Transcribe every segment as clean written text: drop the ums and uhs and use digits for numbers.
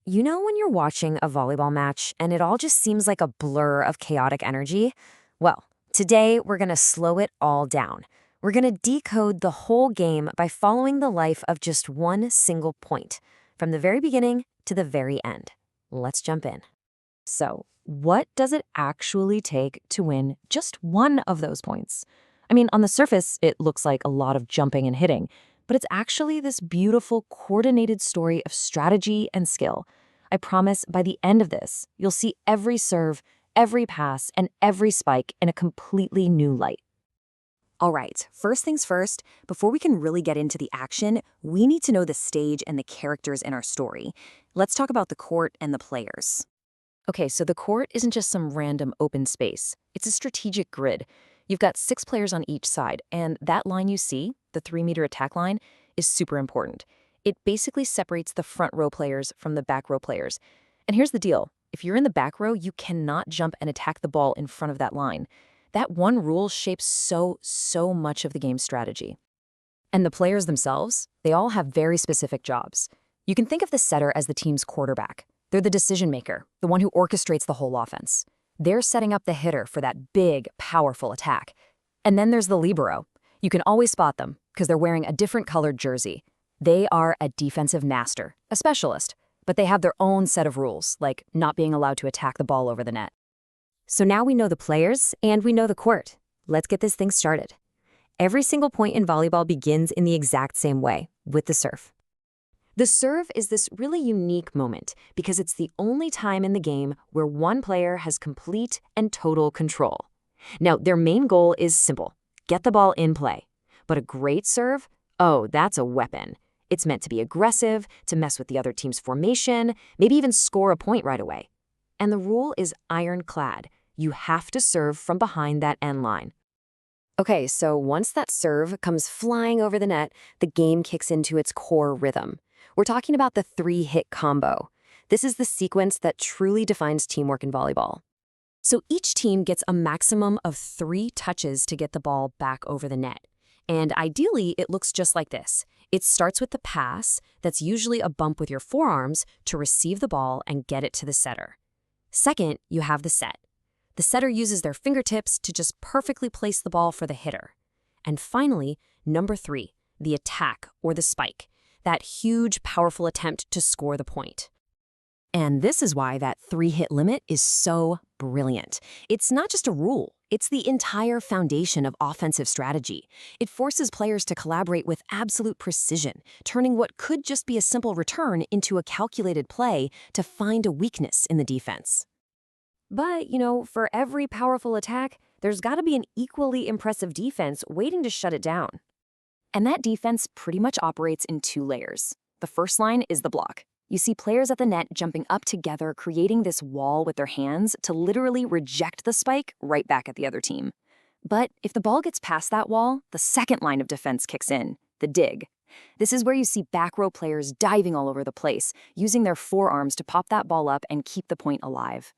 You know when you're watching a volleyball match and it all just seems like a blur of chaotic energy? Well, today we're going to slow it all down. We're going to decode the whole game by following the life of just one single point, from the very beginning to the very end. Let's jump in. So, what does it actually take to win just one of those points? I mean, on the surface, it looks like a lot of jumping and hitting, but it's actually this beautiful, coordinated story of strategy and skill. I promise by the end of this, you'll see every serve, every pass, and every spike in a completely new light. All right, first things first, before we can really get into the action, we need to know the stage and the characters in our story. Let's talk about the court and the players. Okay, so the court isn't just some random open space. It's a strategic grid. You've got 6 players on each side, and that line you see, the 3-meter attack line, is super important. It basically separates the front row players from the back row players. And here's the deal. If you're in the back row, you cannot jump and attack the ball in front of that line. That one rule shapes so much of the game's strategy. And the players themselves, they all have very specific jobs. You can think of the setter as the team's quarterback. They're the decision maker, the one who orchestrates the whole offense. They're setting up the hitter for that big, powerful attack. And then there's the libero. You can always spot them because they're wearing a different colored jersey. They are a defensive master, a specialist, but they have their own set of rules, like not being allowed to attack the ball over the net. So now we know the players and we know the court. Let's get this thing started. Every single point in volleyball begins in the exact same way, with the serve. The serve is this really unique moment because it's the only time in the game where one player has complete and total control. Now, their main goal is simple: get the ball in play. But a great serve? Oh, that's a weapon. It's meant to be aggressive, to mess with the other team's formation, maybe even score a point right away. And the rule is ironclad. You have to serve from behind that end line. Okay, so once that serve comes flying over the net, the game kicks into its core rhythm. We're talking about the 3-hit combo. This is the sequence that truly defines teamwork in volleyball. So each team gets a maximum of 3 touches to get the ball back over the net. And ideally, it looks just like this. It starts with the pass, that's usually a bump with your forearms, to receive the ball and get it to the setter. Second, you have the set. The setter uses their fingertips to just perfectly place the ball for the hitter. And finally, number 3, the attack or the spike, that huge, powerful attempt to score the point. And this is why that 3-hit limit is so brilliant. It's not just a rule. It's the entire foundation of offensive strategy. It forces players to collaborate with absolute precision, turning what could just be a simple return into a calculated play to find a weakness in the defense. But, for every powerful attack, there's got to be an equally impressive defense waiting to shut it down. And that defense pretty much operates in 2 layers. The first line is the block. You see players at the net jumping up together, creating this wall with their hands to literally reject the spike right back at the other team. But if the ball gets past that wall, the second line of defense kicks in, the dig. This is where you see back row players diving all over the place, using their forearms to pop that ball up and keep the point alive.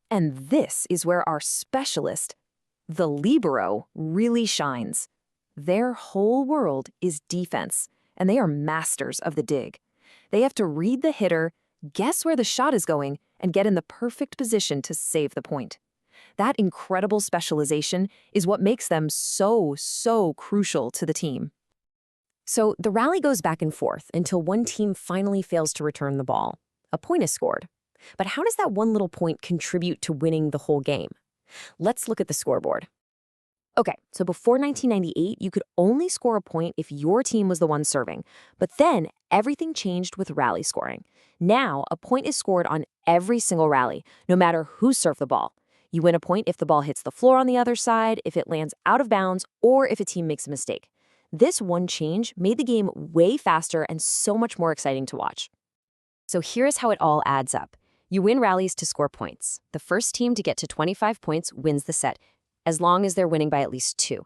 And this is where our specialist, the libero, really shines. Their whole world is defense, and they are masters of the dig. They have to read the hitter, guess where the shot is going, and get in the perfect position to save the point. That incredible specialization is what makes them so crucial to the team. So the rally goes back and forth until one team finally fails to return the ball. A point is scored. But how does that one little point contribute to winning the whole game? Let's look at the scoreboard. Okay, so before 1998, you could only score a point if your team was the one serving. But then everything changed with rally scoring. Now, a point is scored on every single rally, no matter who served the ball. You win a point if the ball hits the floor on the other side, if it lands out of bounds, or if a team makes a mistake. This one change made the game way faster and so much more exciting to watch. So here's how it all adds up. You win rallies to score points. The first team to get to 25 points wins the set, as long as they're winning by at least 2.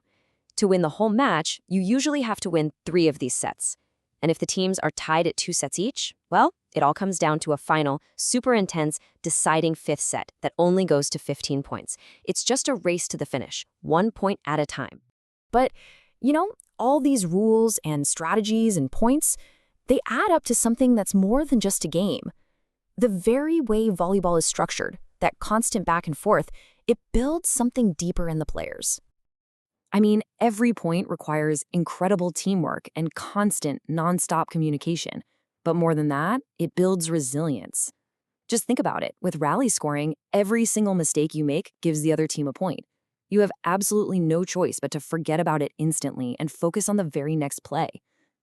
To win the whole match, you usually have to win 3 of these sets. And if the teams are tied at 2 sets each, well, it all comes down to a final, super intense, deciding 5th set that only goes to 15 points. It's just a race to the finish, 1 point at a time. But, all these rules and strategies and points, they add up to something that's more than just a game. The very way volleyball is structured, that constant back and forth, it builds something deeper in the players. I mean, every point requires incredible teamwork and constant, nonstop communication. But more than that, it builds resilience. Just think about it. With rally scoring, every single mistake you make gives the other team a point. You have absolutely no choice but to forget about it instantly and focus on the very next play.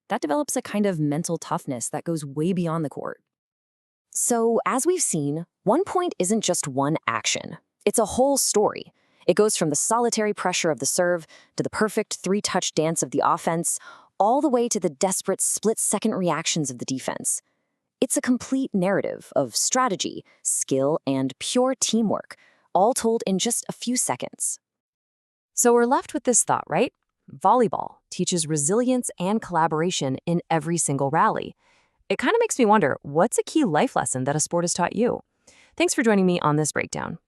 That develops a kind of mental toughness that goes way beyond the court. So, as we've seen, one point isn't just one action. It's a whole story. It goes from the solitary pressure of the serve to the perfect three-touch dance of the offense, all the way to the desperate split-second reactions of the defense. It's a complete narrative of strategy, skill, and pure teamwork, all told in just a few seconds. So we're left with this thought, right? Volleyball teaches resilience and collaboration in every single rally. It kind of makes me wonder, what's a key life lesson that a sport has taught you? Thanks for joining me on this breakdown.